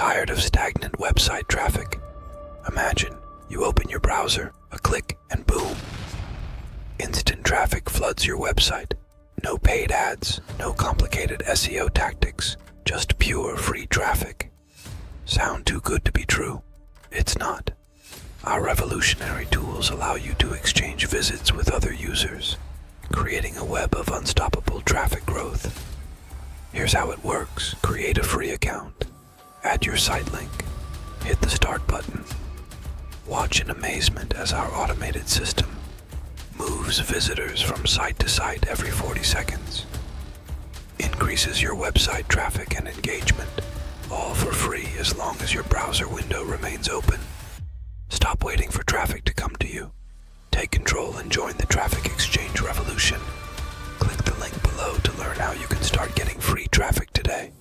Tired of stagnant website traffic? Imagine you open your browser, a click, and boom. Instant traffic floods your website. No paid ads, no complicated SEO tactics, just pure free traffic. Sound too good to be true? It's not. Our revolutionary tools allow you to exchange visits with other users, creating a web of unstoppable traffic growth. Here's how it works. Create a free account. Add your site link. Hit the start button. Watch in amazement as our automated system moves visitors from site to site every 40 seconds. Increases your website traffic and engagement, all for free as long as your browser window remains open. Stop waiting for traffic to come to you. Take control and join the traffic exchange revolution. Click the link below to learn how you can start getting free traffic today.